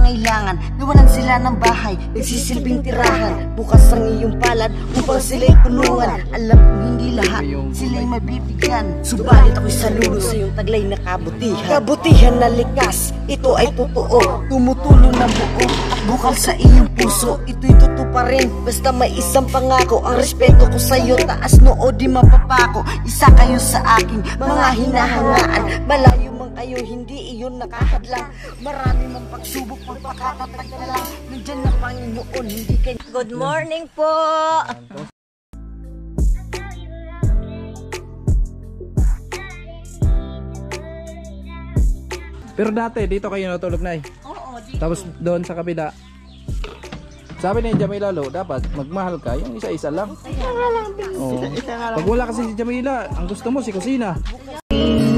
nangangailangan. Nawalan sila ng bahay, nagsisilbing tirahan. Bukas ang iyong palad upang sila'y tulungan. Alam kong hindi lahat sila'y mabibigyan, subalit ako'y saludo sa iyong taglay na kabutihan. Kabutihan na likas, ito ay totoo, tumutulong ng buo at bukal sa iyong puso. Ito'y totoo pa rin, basta may isang pangako. Ang respeto ko sa'yo, taas noo di mapapako. Isa kayo sa aking mga hinahangaan. Malayo man kayo, hindi iyon nakakadlang. Marami mang pagsubok, pagpakatatag na lang. Nandiyan na Panginoon, hindi kayo. Good morning po! Pero dati, dito kayo natulog, Nay. Oo, dito. Tapos doon sa kabila. Sabi ni Jamila, Lo, dapat magmahal ka, yung isa-isa lang. Oo. Pag wala kasi si Jamila, ang gusto mo si kusina.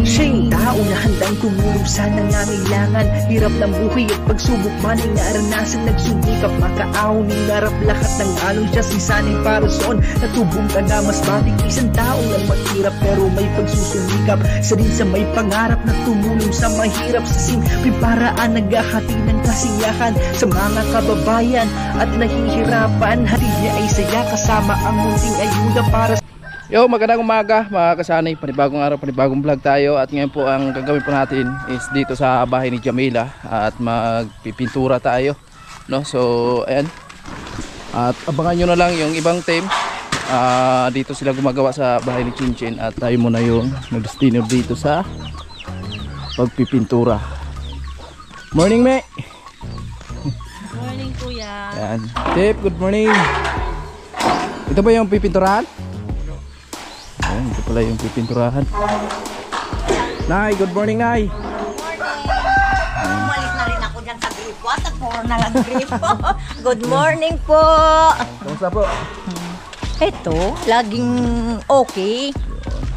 Siya'y tao na handang tumulong sa nangangailangan. Hirap ng buhay at pagsubok man ay naranasan. Nagsumikap, makaaw, ningarap lahat ng along siya sisanay para soon. Natubong ka na mas matik, isang tao lang maghirap pero may pagsusumikap. Isa din sa may pangarap na tumulong sa mahirap. Sa simpleng paraan naghahati ng kasiyahan sa mga kababayan at nahihirapan. Hatid niya ay saya kasama ang munting ayuda para sa Yo, magandang umaga mga kasanay, panibagong araw, panibagong vlog tayo. At ngayon po ang gagawin po natin is dito sa bahay ni Jamila at magpipintura tayo, no? So ayan, at abangan nyo na lang yung ibang team. Dito sila gumagawa sa bahay ni Chinchin at tayo muna yung nagdestino dito sa pagpipintura. Morning, me. Morning, kuya. Ayan, Tip, good morning. Ito ba yung pipinturahan? Ayan, ito pala yung pipinturahan. Nay, good morning, Nay. Umalis na rin ako dyan sa gripo at puro na lang gripo. Good morning po. Kamusta po? Ito, laging okay.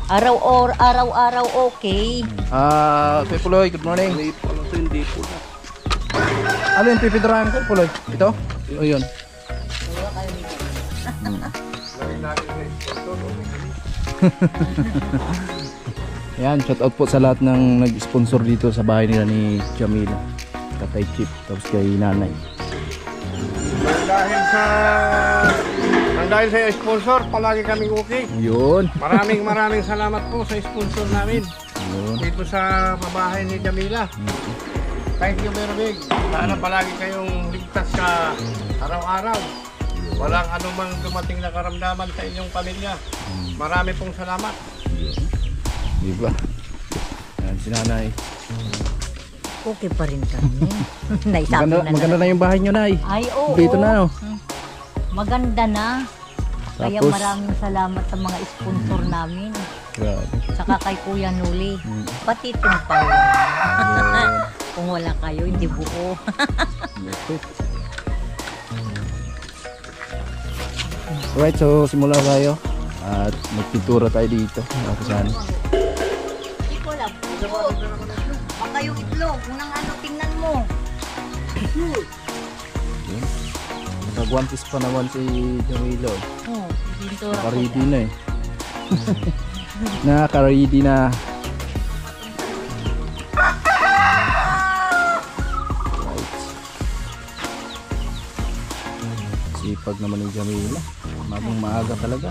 Araw-araw okay. Kuya Puloy, good morning. Ano yung pipinturahan ko, Puloy? Ito? O yun. Yan, shout out po sa lahat ng nag-sponsor dito sa bahay nila ni Jamila, Tatay Chip, tapos kay Nanay. Dahil sa sponsor, palagi kaming okay. Yun. Maraming salamat po sa sponsor namin. Yun. Dito sa bahay ni Jamila. Thank you very big. Sana palagi kayong ligtas sa araw-araw. Walang anumang dumating na karamdaman sa inyong pamilya. Marami pong salamat. Diba? Yan, si Nanay. Okay pa rin kami. Naisabi Maganda na yung bahay nyo, Nay. Ay, oo. Dito na, oh. Maganda na. Kaya Tapos, maraming salamat sa mga sponsor namin. grabe. Saka kay Kuya Nuli. Pati Timpaw. Kung wala kayo, hindi buo. Alright, so simula tayo at magpintura tayo dito. Sana. Hindi ko lang. Baka yung itlog. Unang ano, tingnan mo. Nag-one piece pa naman si Jamilo. Oh, pintura ko. Naka-ready na eh. Naka-ready na. Right. Sipag naman ni Jamila. Magang maaga talaga.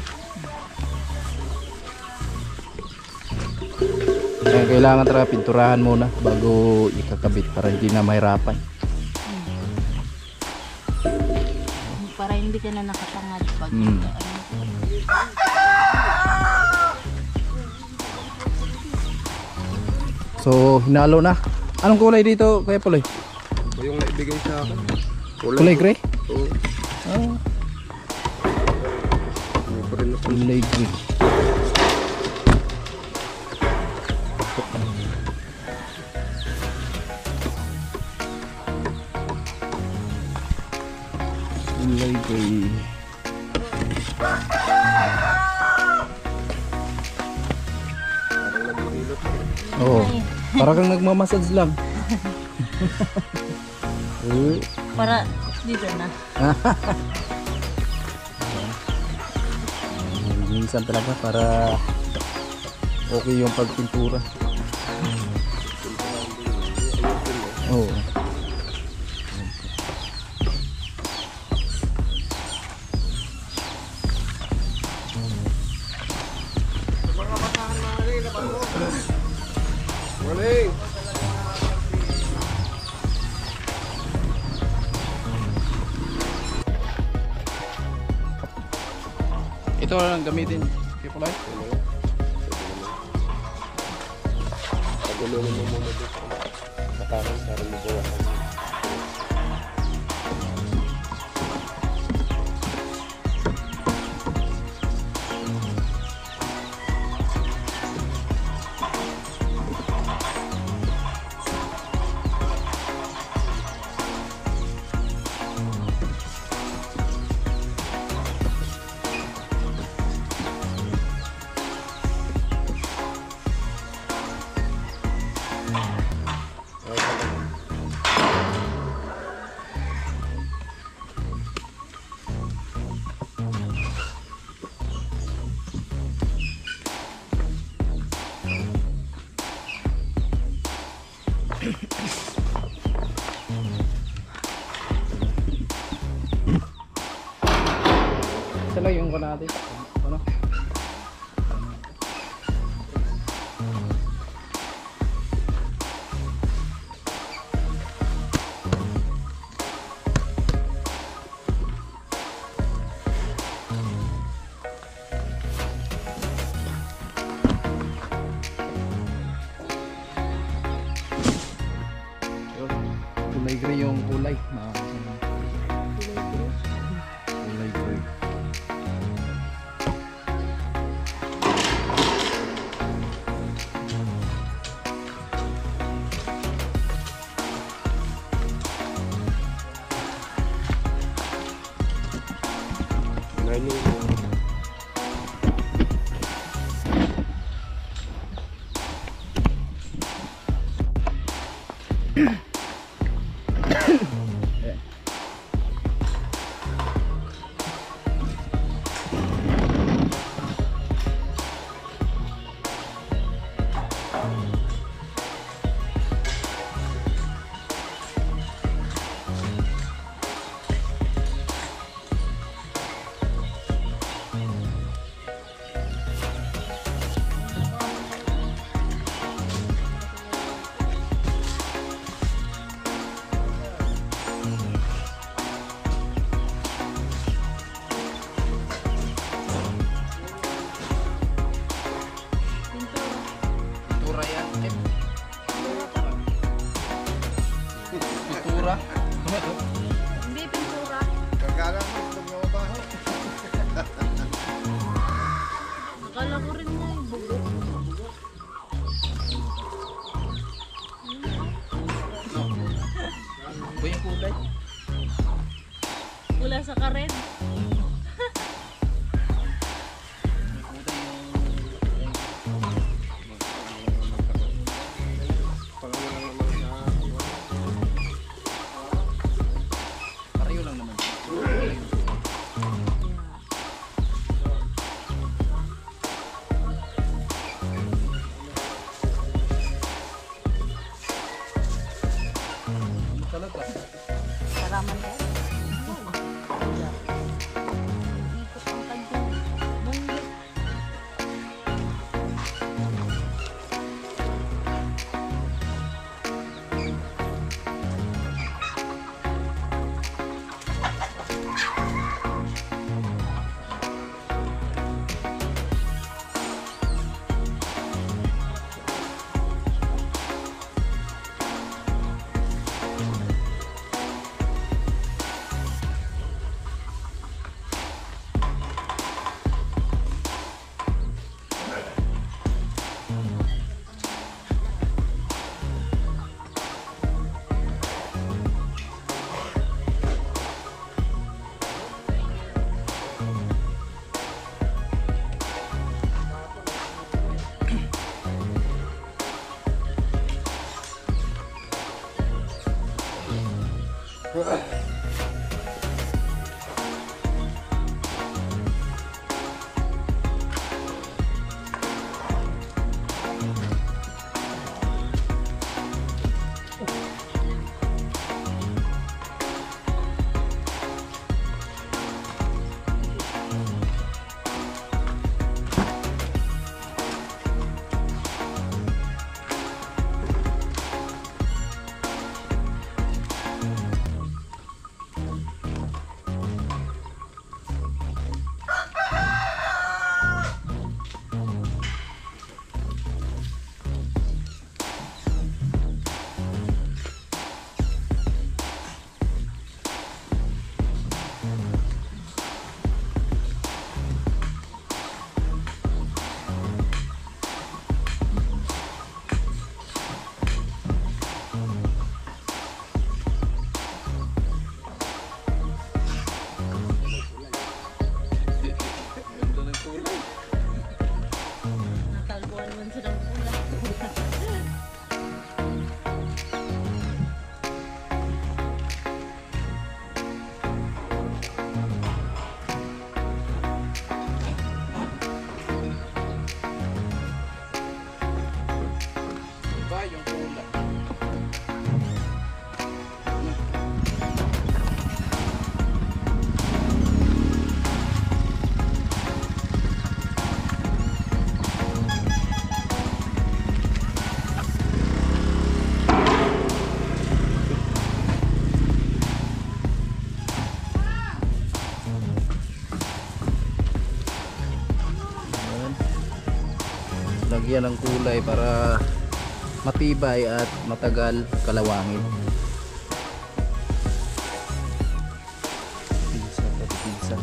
Kaya kailangan talaga pinturahan muna bago ikakabit para hindi na mahirapan. Para hindi ka na nakatangad pag So hinalo na. Anong kulay dito Kuya Puloy? Yung naibigay sa akin. Kulay gray? Oo. Oh. Kulay gray. Kulay gray. Oo. Para kang nagmamassage lang. para dito na. Minsan talaga para okay yung pagpintura. Oo. pintura lang gamitin. Okay po lang. Pagulungan mo muna dito. Matakas para mabawasan. Ito lang yung natin. Ano? Kulay gray yung kulay. Kulay gray. Pintura yan. Pintura? Hindi, pintura. Kagala mo, lumabaho. Akala ko rin mo yung bugo. Ba yung kulay? Wala sa karet. Pareho lang naman. Talaga. Karaman na yan. Ikot ang tagyo. Munggit. lagyan ng kulay para matibay at matagal kalawangin. Pizza, pati pizza.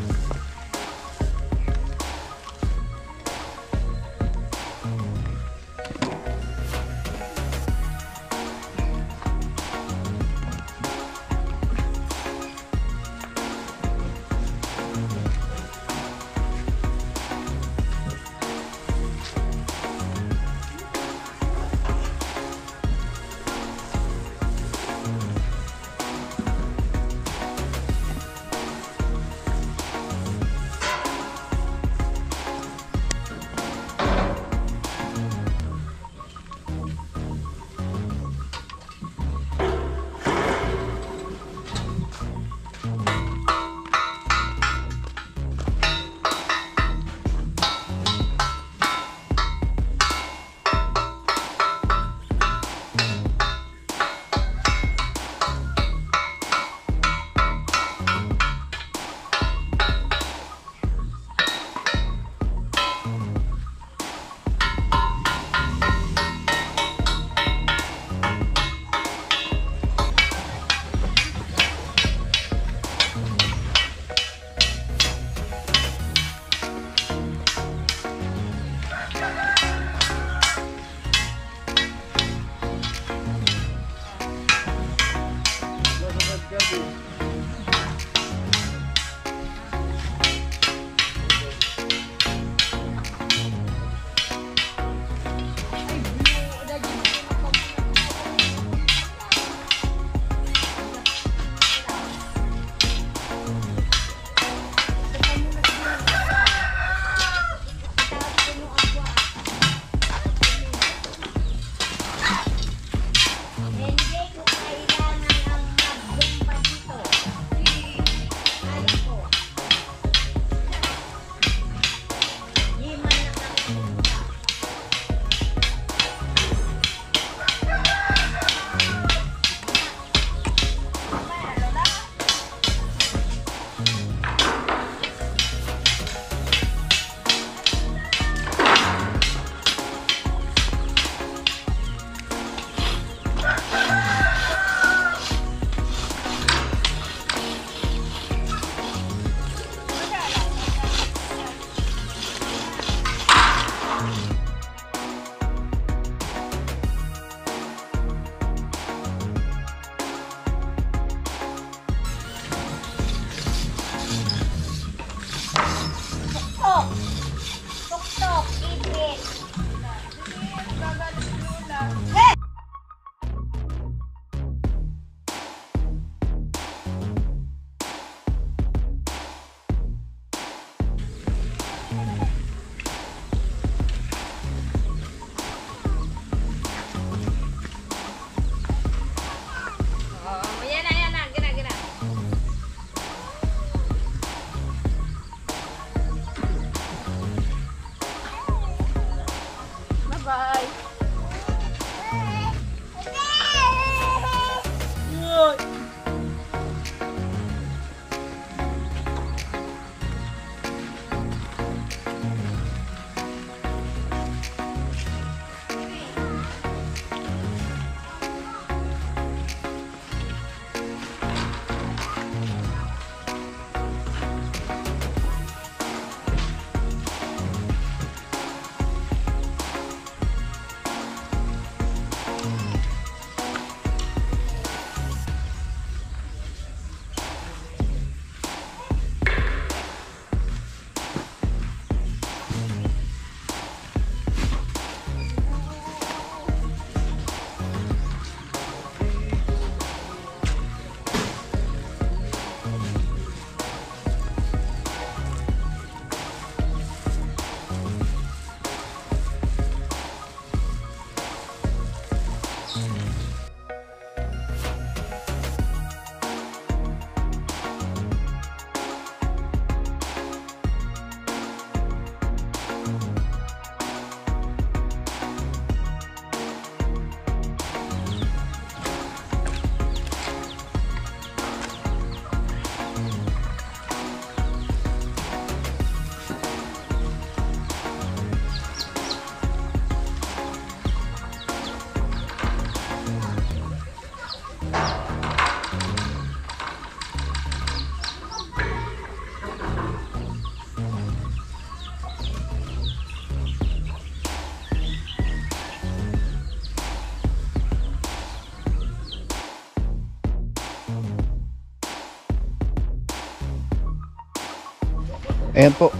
Ayan po,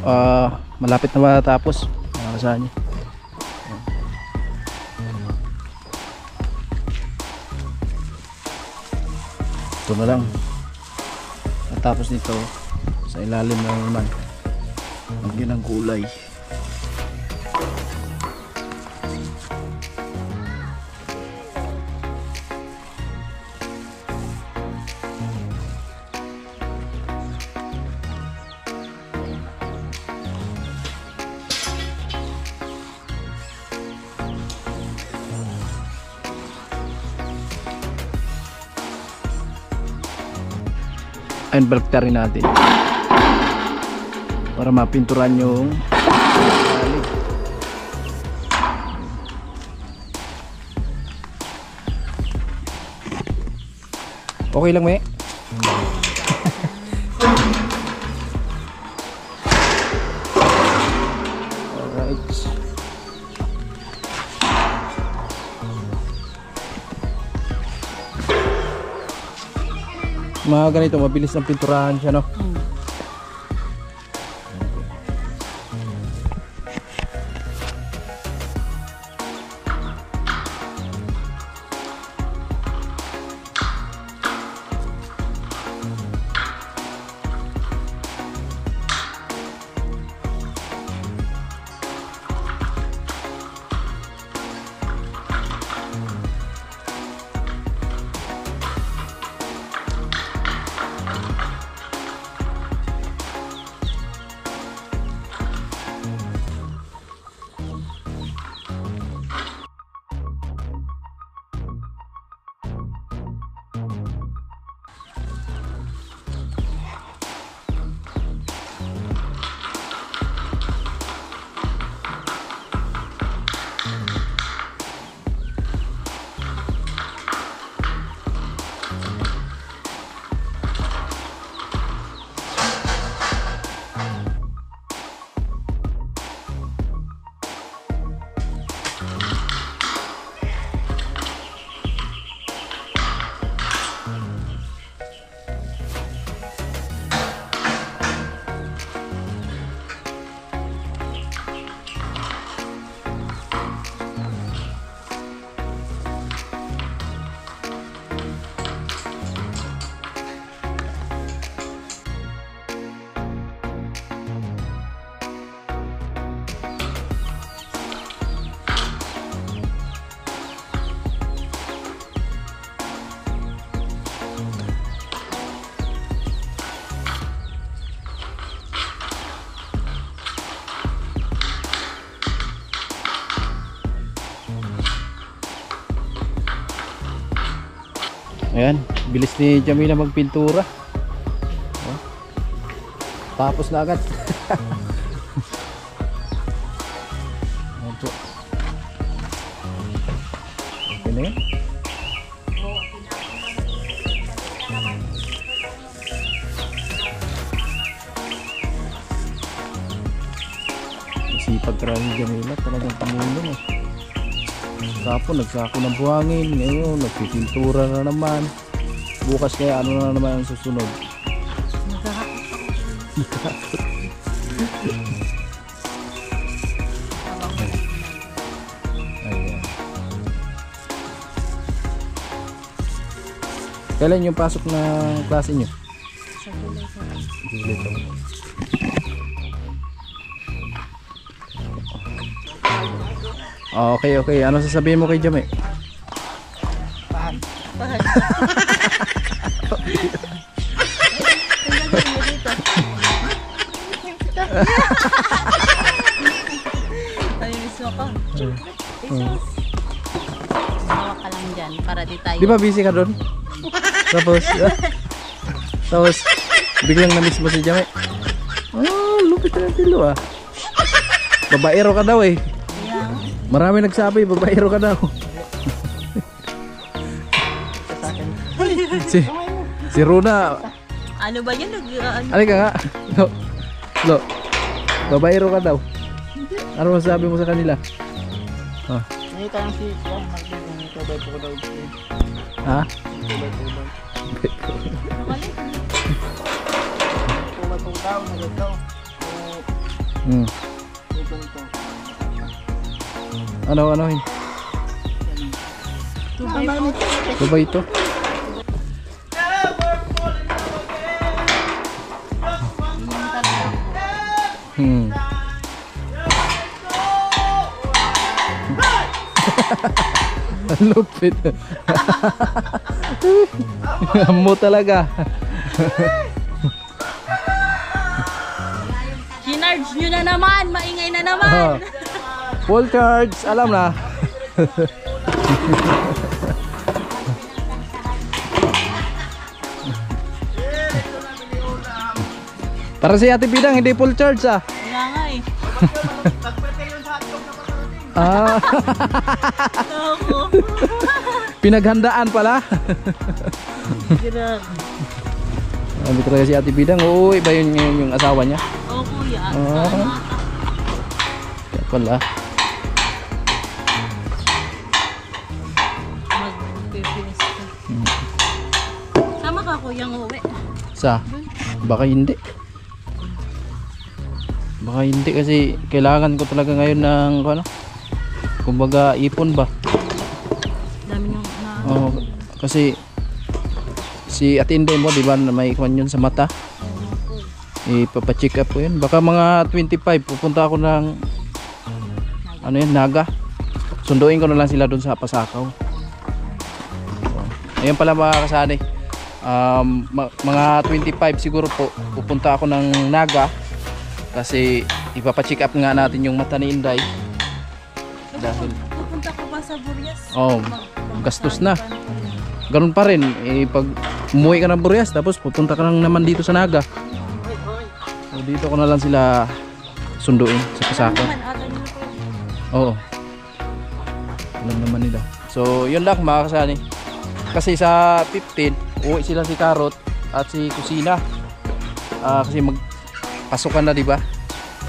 malapit na matapos mga kasani. Ito na lang. Natapos nito sa ilalim na naman. Lagyan ng kulay. Ayun, balakta rin natin para mapinturan yung salig. Okay lang, me? Alright. Mga ganito, mabilis ng pinturahan siya, no? Ayan, bilis ni Jamila magpintura. Oh, tapos na agad. Ayan po. Okay na yan. Masipag ka rin ni Jamila, talagang tumulong eh. Kapon nagsako ng buhangin, ngayon nagpipintura na naman. Bukas kaya ano na naman ang susunod. Ayan. Kailan yung pasok na klase nyo? Sa July. July. Okay, okay. Ano sasabihin mo kay Jame? Ay, miss mo ko. Mawa ka lang dyan para di tayo. Di ba busy ka doon? Tapos biglang na-miss mo si Jame. Oh, lupit na tilo ah. Babaero ka daw eh. Marami nagsabi, babaero ka daw. si Runa. Ano ba yan? Alika nga. Lo. Babaero ka daw. Ano masabi mo sa kanila? Ah. Nakita lang si Juan, nagtubay po ko daw. Ha? Tubay po daw, nagagaw. Ano yun? Ito ba ito? Ang lupit. Amo talaga. Kinarge nyo na naman, maingay na naman. Full charge, alam na. Para si Ate Bidang hindi full charge ah. Wala nga eh. Ah. Ako. Pinaghandaan pala. Grabe. Sabi talaga si Ate Bidang, oo, iba yun yung asawa niya. Oo kuya. Kaya pala. Magpipinis ka. Sama ka kuyang uwi. Sa? Baka hindi. Baka hindi kasi kailangan ko talaga ngayon ng ano? Kumbaga ipon ba? Dami nyung na... Oh, kasi si Ate Inday mo, di ba, may kwan yun sa mata. Ipapacheck up ko yun. Baka mga 25 pupunta ako ng ano yun, Naga. Sunduin ko na lang sila dun sa Pasakaw. Ayan pala mga kasani. Mga 25 siguro po pupunta ako ng Naga kasi ipapacheck up nga natin yung mata ni Inday. Dahil pupunta ko ba sa Burias? gastos na. Ganun pa rin pag umuwi ka ng Burias tapos pupunta ka lang naman dito sa Naga. So, dito ko na lang sila sunduin sa Pasakaw. Oo, alam naman nila. So yun lang mga kasani. Kasi sa 15 uwi sila si Karot at si Kusina. Kasi magpasukan na, di ba?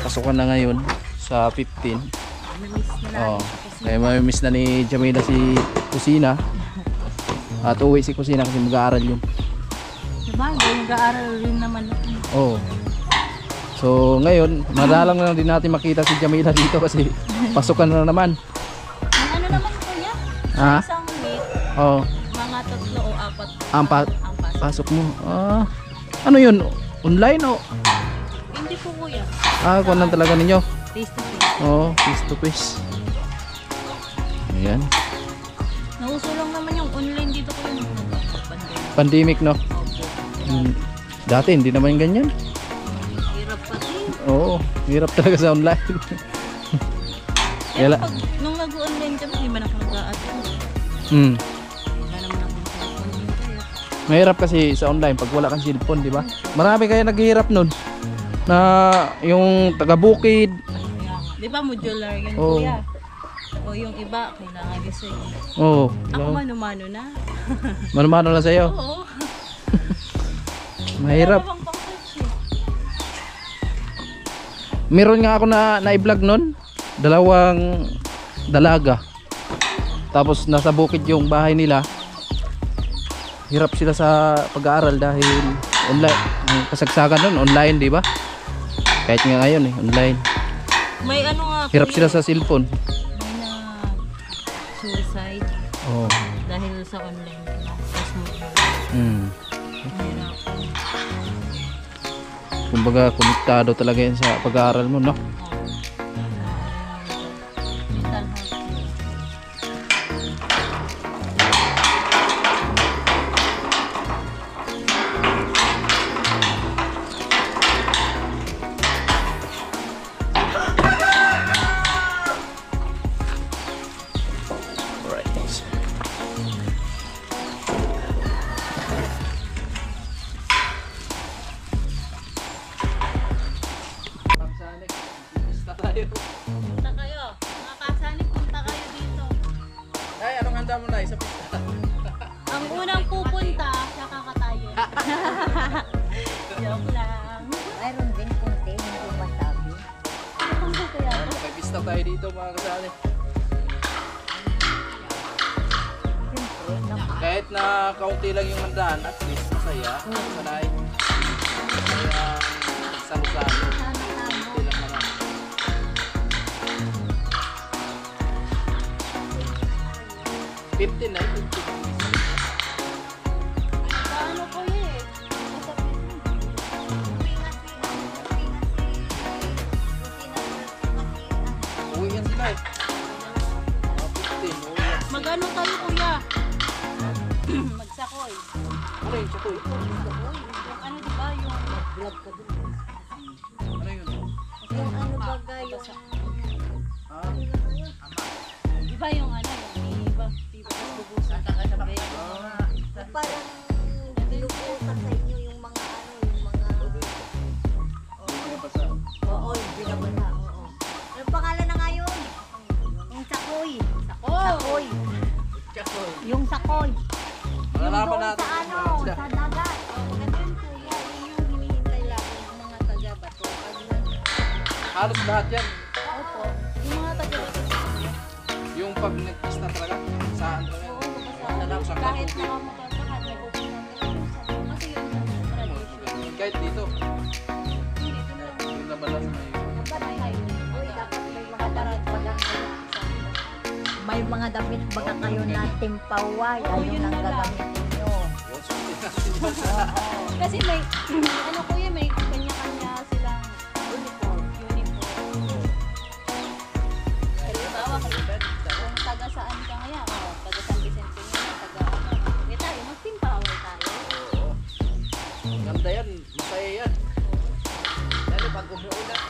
Pasukan na ngayon sa 15. Kaya mamimiss na ni Jamila si Kusina. At uwi si Kusina kasi mag-aaral yun. Diba? Mag-aaral rin naman. Oo. So ngayon, madalang na din natin makita si Jamila dito kasi pasukan na naman. Ang ano naman kuya? Ha? Isang week, Oo. mga 3 o 4 Pasok mo. Ano yun? Online o? Hindi po kuya. Kung lang talaga ninyo. Face to face. Oo, face to face. Ayan. Nauso lang naman yung online dito ko yung Pandemic, no? Dati hindi naman ganyan. hirap pati. Oo, hirap talaga sa online. Pero pag nung nag-online kami, hindi man ako nag-a-attend. Wala naman ako nag-a-attend. Mahirap kasi sa online pag wala kang cellphone, di ba? Marami kaya naghihirap nun na yung taga-bukid. Di ba modular yun Oo. kuya? O yung iba, kailangan kasi. Oo. Ako mano-mano na. Mano-mano lang sa'yo. Oo. Mahirap. Wala bang pang-search eh. Meron nga ako na i-vlog nun. 2 dalaga. Tapos nasa bukid yung bahay nila. Hirap sila sa pag-aaral dahil online. Ang kasagsagan nun, online, di ba? Kahit nga ngayon online. May ano nga Hirap kuya, sila sa cellphone. may na suicide Oo. dahil sa online class. Mahirap. Kumbaga konektado talaga yan sa pag-aaral mo, no? Mental health. Punta kayo. Mga kasanik, punta kayo dito. Ay, anong handa mo na? Isa pista. Ang unang pupunta, nakakatayo. Joke lang. Mayroon din kunti, hindi masabi. Ano kaya? May pista tayo dito mga kasali. Kahit na kaunti lang yung handaan, at least masaya. Sanay. Kaya salo-salo. Kaunti lang naman. to eh. Yung ano, di ba? Yung vlog ka dun. Ano yun? Yung ano baga, yung... Ah, Di ba yung ano, yung iba? Iba ka bubusan. Parang binubutan sa inyo yung mga ano, yung mga... Oo, yung binabasa. Oo. Anong pangalan na nga yun? Yung sakoy. Sakoy. Yung sakoy. Yung malalaman doon natin. sa ano, kung sa dagat. Ganun po yan. Yung hinihintay lang yung mga taga-bato. halos lahat yan. Opo. Yung mga taga-bato. Yung pag nag-kiss na talaga, saan talaga. Oo, basta kahit nakamukha-sakat, may pupunta. Kasi yun ang tradition. Kahit dito. Dito lang. Yung nabalas na yun. May highway. Uy, dapat may mga damit baga kayo. May mga damit baga kayo na timpaway. Oo, Ayun yun ang na lang. gagamitin nyo. Yun, sulit natin. Kasi may, ano kuya, may kanya-kanya silang uniform. Halimbawa, kung taga saan ka ngayon, taga San Vicente ngayon, taga ano, hindi tayo, magtimpaway tayo. Ganda yan, masaya yan. Lalo pag umuulan.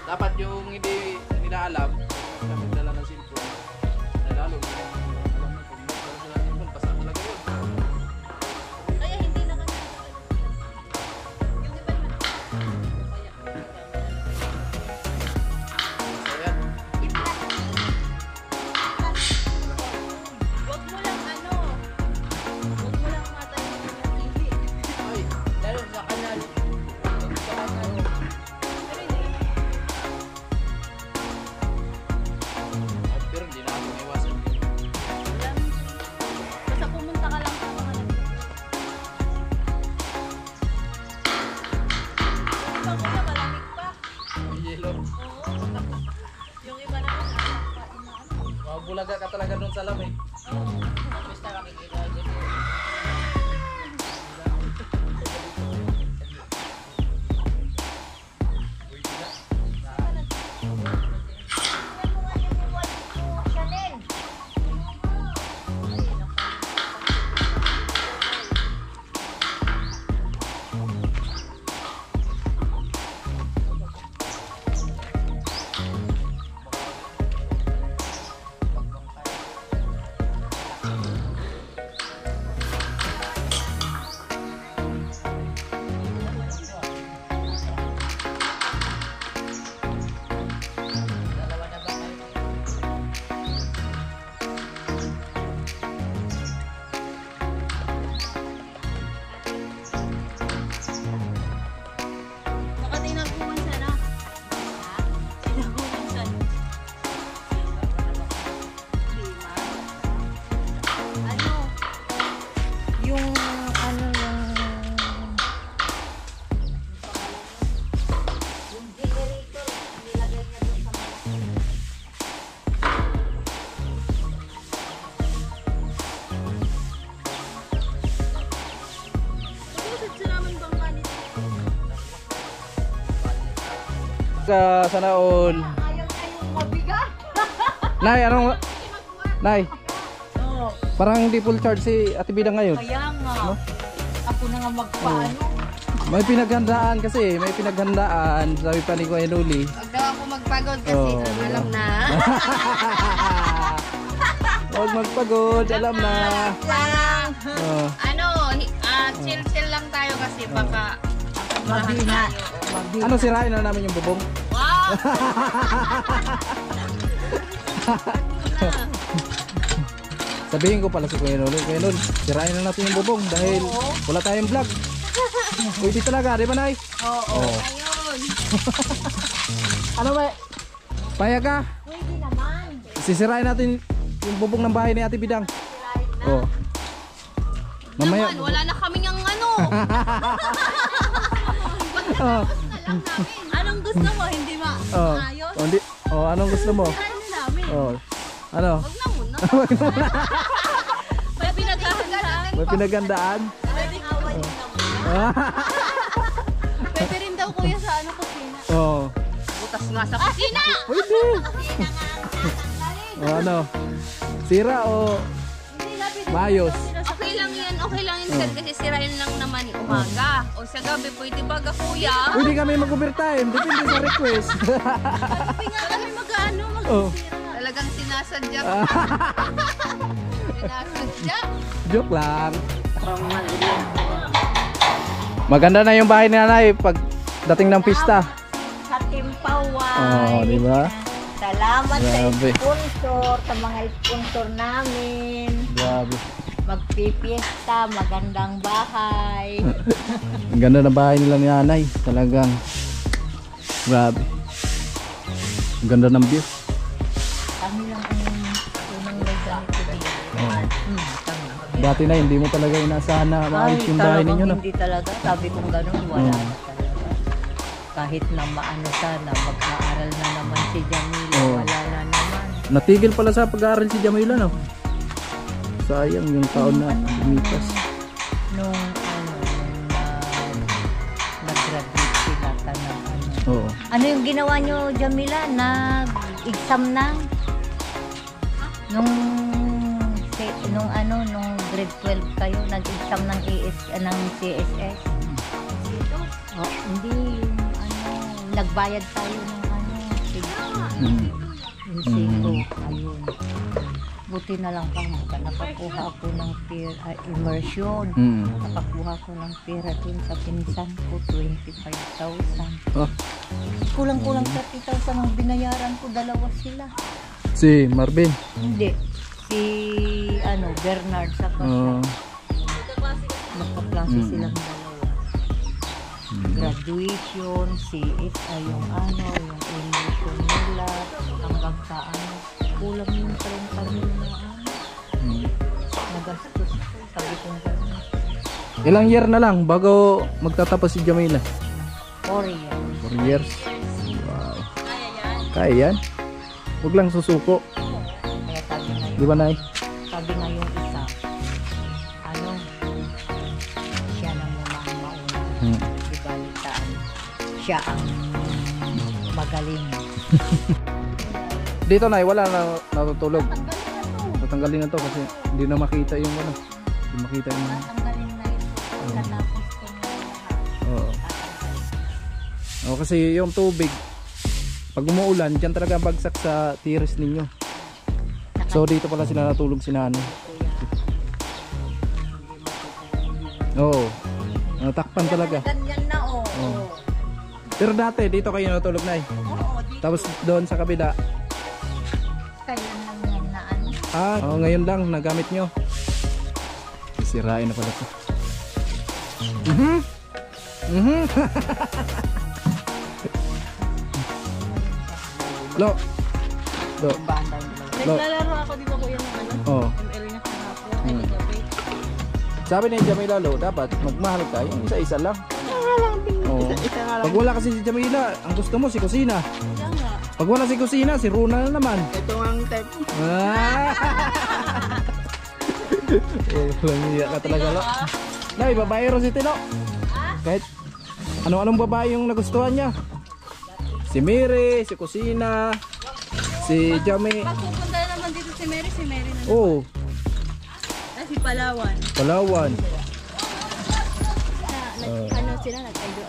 Dapat yung hindi naalam, kami dala ng cellphone. Lalo, alam mo, kung meron sila ng cellphone, basta talaga yun. Kaya hindi na kanya. Yung iba na. Masaya yan. Huwag mo lang ano, huwag mo lang matayin yung TV. Ay, lalo sa kanal. Sa kanal. Pero hindi. Pero hindi na ako iwasan. Basta pumunta ka lang sa mga Yung iba kuya, malamig pa. May yelo. Oo. Yung iba naman, anak pa, inaano. Mabulaga ka talaga doon sa lamig. Basta makikita dyan. Baka tinaguan siya na. Tinaguan siya. Lima. Ano? Yung ano yung... Yung generator, nilagay niya doon sa malaki. Bakit siya naman bang kanina? Sana all. Ayaw kayong mabigat. Nay, anong... Nay, Oo. parang hindi full charge si Ate Bidang ngayon. Kaya nga. Ako na nga magpaano. May pinaghandaan kasi, may pinaghandaan. Sabi pa ni Kuya Nuli. Huwag daw ako magpagod kasi Oh. alam na. Huwag magpagod, alam na. Lang. Oh. Ano, chill-chill lang tayo kasi baka Mabina. Ano, sirain na namin yung bubong? wow! Sabihin ko pala si Kuya Nuli, Kuya Nuli, sirain na natin yung bubong dahil wala tayong vlog. Pwede talaga, di ba Nay? Oo. Ayun. Ano ba? Payag ka? Pwede naman. Sisirain natin yung bubong ng bahay ni Ate Bidang. Oh. Mamaya. Naman, wala na kaming ang ano. Oh. Anong gusto mo? Hindi Oh. maayos? Oh, hindi. Oh, anong gusto mo? Ano namin? Oh. Ano? Huwag na muna. May pinaghahandaan. May pinagandaan? Pwede awan yung Pwede rin daw kuya sa ano kusina. Oh. Butas nga sa kusina! Pwede. Oh, ano? Sira o Hindi, lapit maayos. Okay lang yan sir, kasi sirain lang naman umaga. O sa gabi, pwede baga kuya. Pwede kami mag-overtime, depende sa request. Gabi nga kami mag-ano, Oh. Talagang sinasadya ko. Sinasadya. Joke lang. Maganda na yung bahay ni nanay pag dating ng pista. Sa Timpawan. Oh, di ba? Salamat Grabe. sa sponsor, sa mga sponsor namin. Grabe. Magpipiesta, magandang bahay. Ang ganda ng bahay nila ni nanay. Talagang grabe. Ang ganda ng view. Kami lang ang unang lugar dito. Dati na hindi mo talaga inaasahan na maayos yung bahay ninyo, no? Hindi talaga. Sabi kong gano'n, wala na talaga. Kahit na maano sana, mag-aaral na naman si Jamila, wala na naman. Natigil pala sa pag-aaral si Jamila, no? Sayang yung taon na lumipas. Nung nag-graduate sila, tanong ano. Oo. Ano yung ginawa nyo, Jamila? Nag-exam na? Nung grade 12 kayo, nag-exam ng CSS? Oh, hindi yung nagbayad tayo ng yung siko. Ayun. Buti na lang kamo, nakakuha ako ng immersion. Nakakuha ko ng pera dun sa pinsan ko, 25,000. Oh. Kulang-kulang 30,000 ang binayaran ko, dalawa sila. Si Marvin. Hindi. Si Bernard sa Oh. Nagkaklase silang dalawa. Graduation, CSI yung immersion nila, hanggang sa kulang yung 30,000 na nagastos ko. Sabi kong gano'n. Ilang year na lang bago magtatapos si Jamila? 4 years. 4 years. Wow. Kaya yan? Huwag lang susuko. Kaya sabi nga Di ba, Nay? Sabi nga yung isa, siya nang mauna. Di balitaan, siya ang magaling. Dito, Nay, wala na natutulog. Tatanggalin na to kasi hindi na makita yung hindi makita yung Tanggalin na ito. Pagkatapos ko na lahat. Oo. Oh, kasi yung tubig pag umuulan, diyan talaga bagsak sa tiris ninyo. So dito pala sila natulog si nanay. Oo. Natakpan talaga. Ganyan na Pero dati dito kayo natulog, Nay. Tapos doon sa kabila. Kaya lang yan na Ngayon lang nagamit nyo. Sisirain na pala ito. Lo. Naglalaro ako dito kuya ng ML na kahapon. Sabi ni Jamila, Lo, dapat magmahal ka yung isa-isa lang. Pag wala kasi si Jamila, ang gusto mo si Kusina. Pag wala si Kusina, si Runa na naman. Ito ang type. Langiya ka talaga, Lo. Nay, babae rin si Tino. Kahit anong babae yung nagustuhan niya. Si Mary, si Kusina, si Jami. Pagpupunta naman dito si Mary na. Oh, Si Palawan. Palawan. Ano sila, nag-I-do.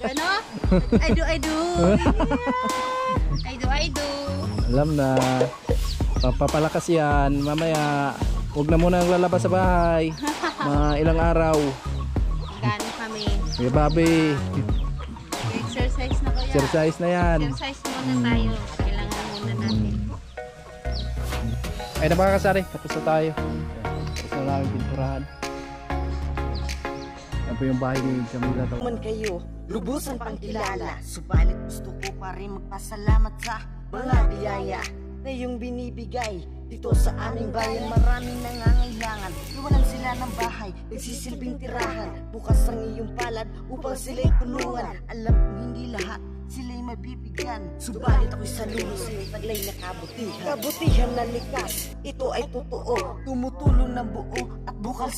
Ano? I-do. I-do. Alam na. Papapalakas yan. Mamaya, huwag na muna lalabas sa bahay. Mga ilang araw. Gano kami. Hey, Bobby. Exercise na kuya. Exercise na yan. Exercise muna tayo. Kailangan muna natin. Ay, napakakasari. Tapos na tayo. Tapos na namin pinturahan. Yan po yung bahay ni Jamila. Man kayo, lubusan pang kilala. Subalit gusto ko pa rin magpasalamat sa mga biyaya na iyong binibigay dito sa aming bayan. Maraming nangangailangan, iwanan sila ng bahay, nagsisilbing tirahan. Bukas ang iyong palad upang sila'y tulungan. Alam kong hindi lahat sila'y mabibigyan, subalit ako'y saludo sa iyong taglay na kabutihan. Kabutihan na likas, ito ay totoo, tumutulong ng buo at bukal sa